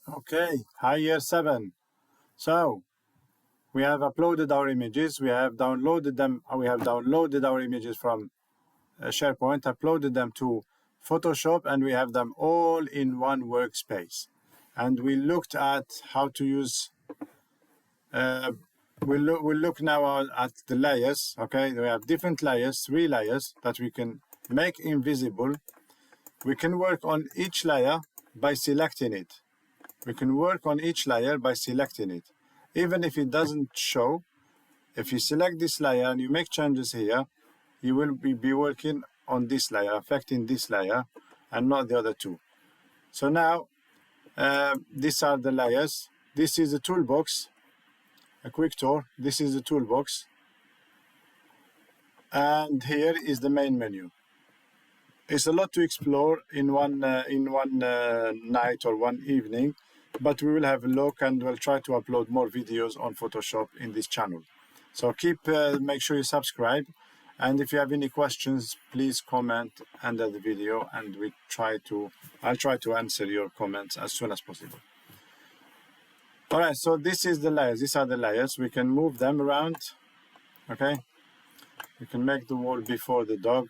Okay, hi year 7. So we have uploaded our images, we have downloaded our images from SharePoint, uploaded them to Photoshop, and we have them all in one workspace. And we looked at how to use we'll look now at the layers. Okay, we have different layers, 3 layers that we can make invisible. We can work on each layer by selecting it. We can work on each layer by selecting it. Even if it doesn't show, if you select this layer and you make changes here, you will be working on this layer, affecting this layer and not the other two. So now, these are the layers. This is the toolbox, a quick tour. This is the toolbox. And here is the main menu. It's a lot to explore in one night or one evening, but we will have a look and we'll try to upload more videos on Photoshop in this channel. So make sure you subscribe, and if you have any questions, please comment under the video, and I'll try to answer your comments as soon as possible. All right, so this is the layers. These are the layers. We can move them around. Okay, we can make the wall before the dog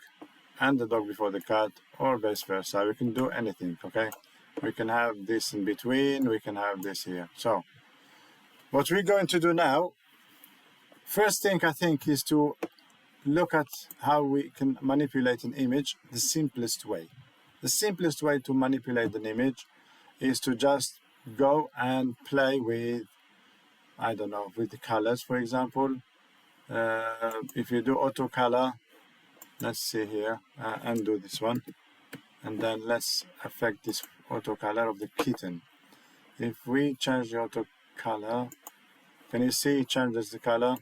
and the dog before the cat, or vice versa. We can do anything. Okay, we can have this in between, we can have this here. So what we're going to do now, first thing I think, is to look at how we can manipulate an image the simplest way. The simplest way to manipulate an image is to just go and play with, I don't know, with the colors, for example. If you do auto color, let's see here, undo this one, and then let's affect this auto color of the kitten. If we change the auto color, can you see it changes the color?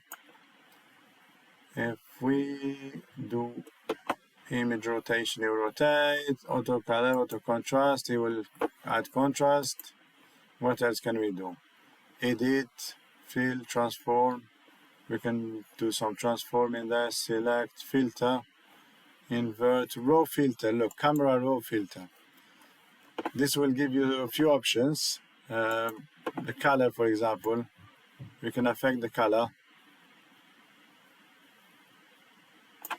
If we do image rotation, it will rotate. Auto color, auto contrast, it will add contrast. What else can we do? Edit, fill, transform. We can do some transform in there. Select, filter, invert, raw filter. Look, camera raw filter. This will give you a few options. The color, for example, we can affect the color.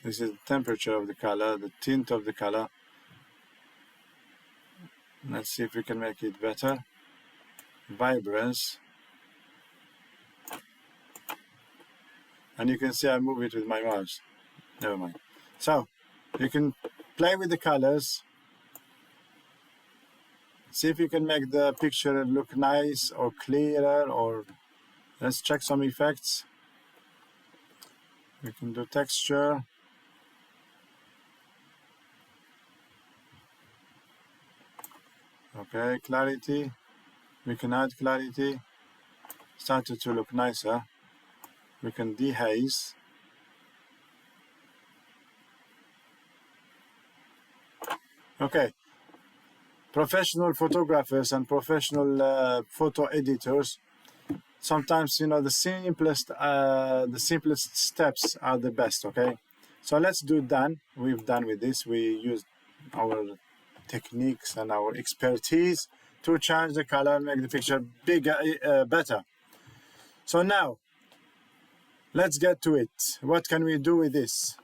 This is the temperature of the color, the tint of the color. Let's see if we can make it better. Vibrance. And you can see I move it with my mouse. Never mind. So you can play with the colors. See if you can make the picture look nice or clearer, or let's check some effects. We can do texture. Okay, clarity. We can add clarity. Started to look nicer. We can dehaze. Okay. Professional photographers and professional photo editors, sometimes, you know, the simplest steps are the best. Okay, so let's do done. We've done with this. We used our techniques and our expertise to change the color, make the picture bigger, better. So now let's get to it. What can we do with this?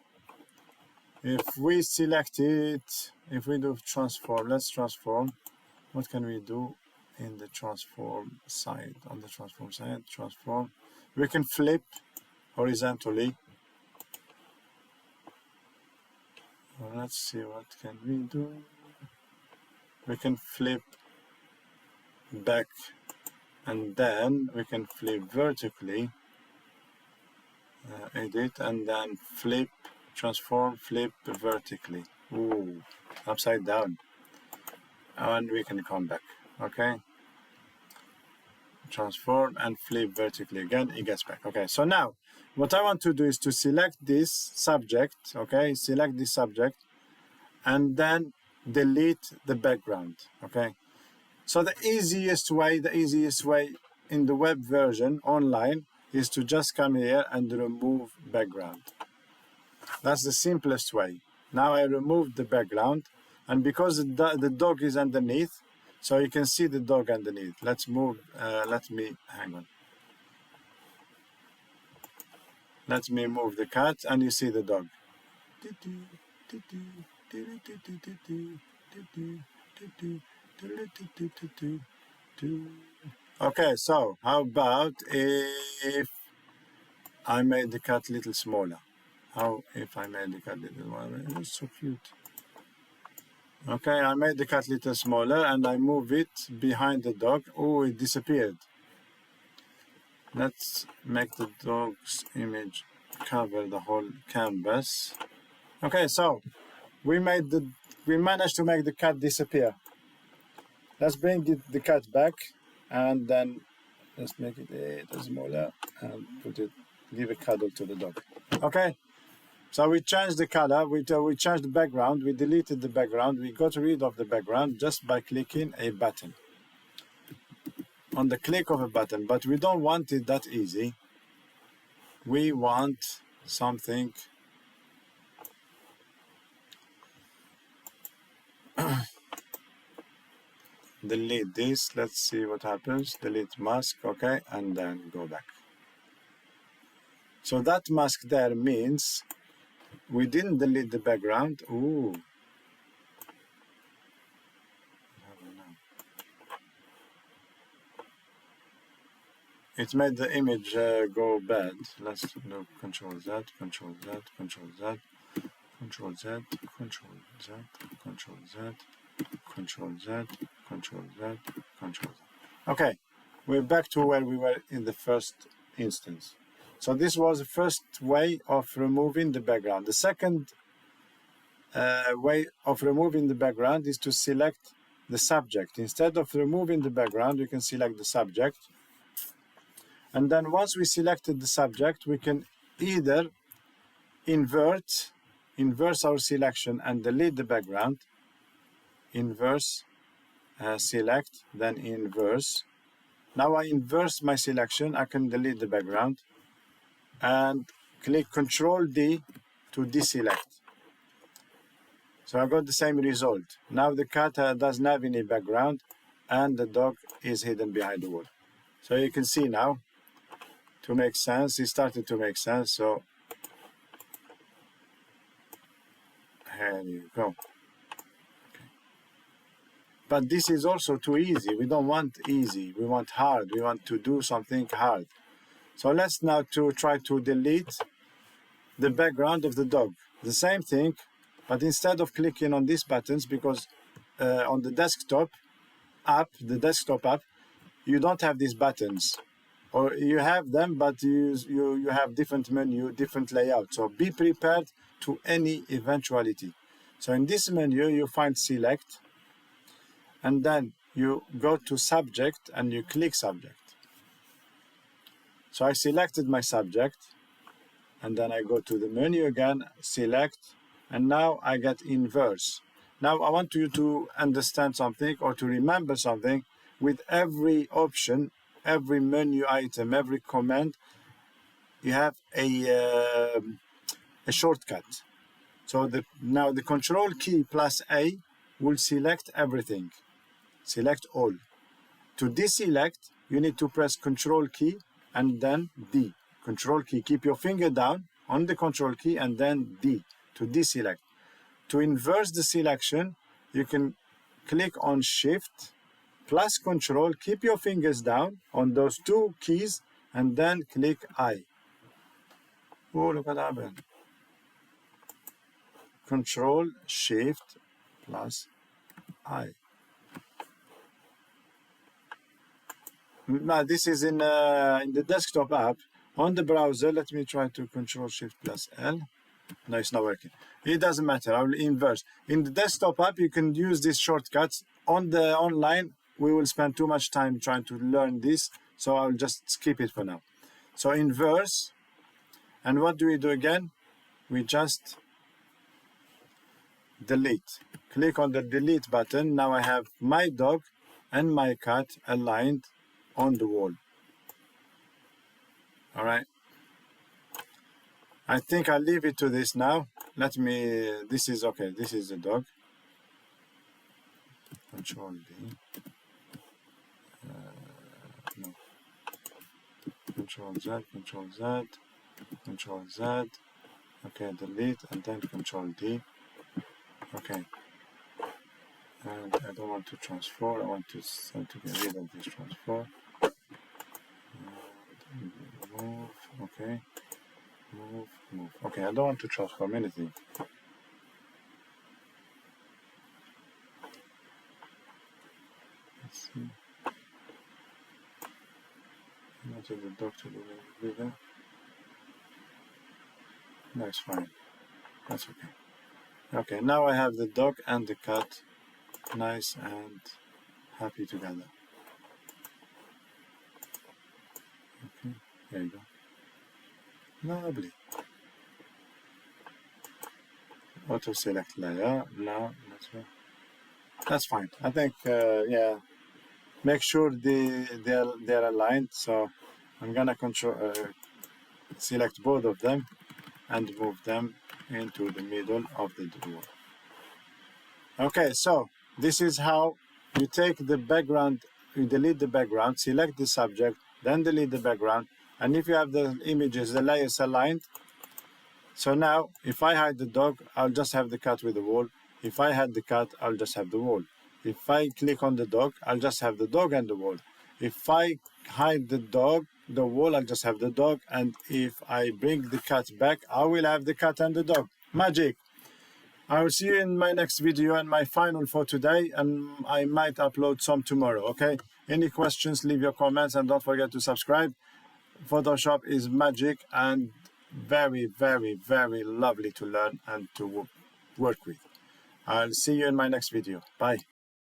If we select it, if we do transform, let's transform. What can we do in the transform side? On the transform side, transform. We can flip horizontally. Well, let's see, what can we do? We can flip back, and then we can flip vertically. Edit, and then flip, transform, flip vertically. Ooh, upside down. And we can come back. Okay, transform and flip vertically again, it gets back. Okay, so now what I want to do is to select this subject. Okay, select this subject and then delete the background. Okay, so the easiest way in the web version online is to just come here and remove background. That's the simplest way. Now I removed the background, and because the dog is underneath, So you can see the dog underneath. Let's move, hang on. Let me move the cat and you see the dog. Okay, so how about if I made the cat a little smaller? How if I made the cat a little smaller? It's so cute. Okay, I made the cat a little smaller and I move it behind the dog. Oh, it disappeared. Let's make the dog's image cover the whole canvas. Okay, so we managed to make the cat disappear. Let's bring the cat back and then let's make it a little smaller and give a cuddle to the dog. Okay, so we changed the color, we changed the background, we deleted the background, we got rid of the background just by clicking a button. On the click of a button, but we don't want it that easy. We want something delete this, let's see what happens. Delete mask, okay, and then go back. So that mask there means we didn't delete the background. Ooh. It made the image go bad. Let's look, Control Z, Control Z, Control Z, Control Z, Control Z, Control Z, Control Z, Control Z, Control Z. Okay, we're back to where we were in the first instance. So this was the first way of removing the background. The second way of removing the background is to select the subject. Instead of removing the background, you can select the subject. And then once we selected the subject, we can either inverse our selection and delete the background, inverse, select, then inverse. Now I inverse my selection, I can delete the background and click Control D to deselect. So I got the same result. Now the cat doesn't have any background and the dog is hidden behind the wall. So you can see now, to make sense, it started to make sense. So here you go. Okay. But this is also too easy. We don't want easy, we want hard. We want to do something hard. So let's now try to delete the background of the dog. The same thing, but instead of clicking on these buttons, because on the desktop app, you don't have these buttons. Or you have them, but you have different menu, different layout. So be prepared to any eventuality. So in this menu, you find Select, and then you go to Subject, and you click Subject. So I selected my subject, and then I go to the menu again, Select, and now I get Inverse. Now I want you to understand something or to remember something. With every option, every menu item, every command, you have a shortcut. So now the Control key plus A will select everything, select all. To deselect, you need to press Control key and then D. Control key, keep your finger down on the Control key and then D to deselect. To inverse the selection, you can click on Shift plus Control, keep your fingers down on those two keys, and then click I. Oh, look what happened. Control, Shift, plus I. Now, this is in the desktop app. On the browser, let me try to Control, Shift, plus L. No, it's not working. It doesn't matter, I will inverse. In the desktop app, you can use these shortcuts. On the online, we will spend too much time trying to learn this, so I'll just skip it for now. So inverse, and what do we do again? We just delete. Click on the delete button. Now I have my dog and my cat aligned on the wall. All right. I think I'll leave it to this now. This is okay. This is the dog. Control D. Control Z, Control Z, Control Z. Okay, delete, and then Control D. Okay. And I don't want to transfer, I want to get rid of this transfer. And move, okay. Move. Okay, I don't want to transform anything. Let's see. I wanted the dog to be a little bigger. No, it's fine. That's okay. Okay, now I have the dog and the cat nice and happy together. Okay, there you go. Lovely. Auto select layer. No, that's fine. I think, yeah. Make sure they're aligned. So I'm gonna select both of them and move them into the middle of the drawer. Okay, so this is how you take the background, you delete the background, select the subject, then delete the background, and if you have the images, the layers aligned. So now, if I hide the dog, I'll just have the cat with the wall. If I hide the cat, I'll just have the wall. If I click on the dog, I'll just have the dog and the wall. If I hide the dog, the wall, I'll just have the dog. And if I bring the cat back, I will have the cat and the dog. Magic! I will see you in my next video and my final for today, and I might upload some tomorrow, okay? Any questions, leave your comments, and don't forget to subscribe. Photoshop is magic and very, very, very lovely to learn and to work with. I'll see you in my next video. Bye.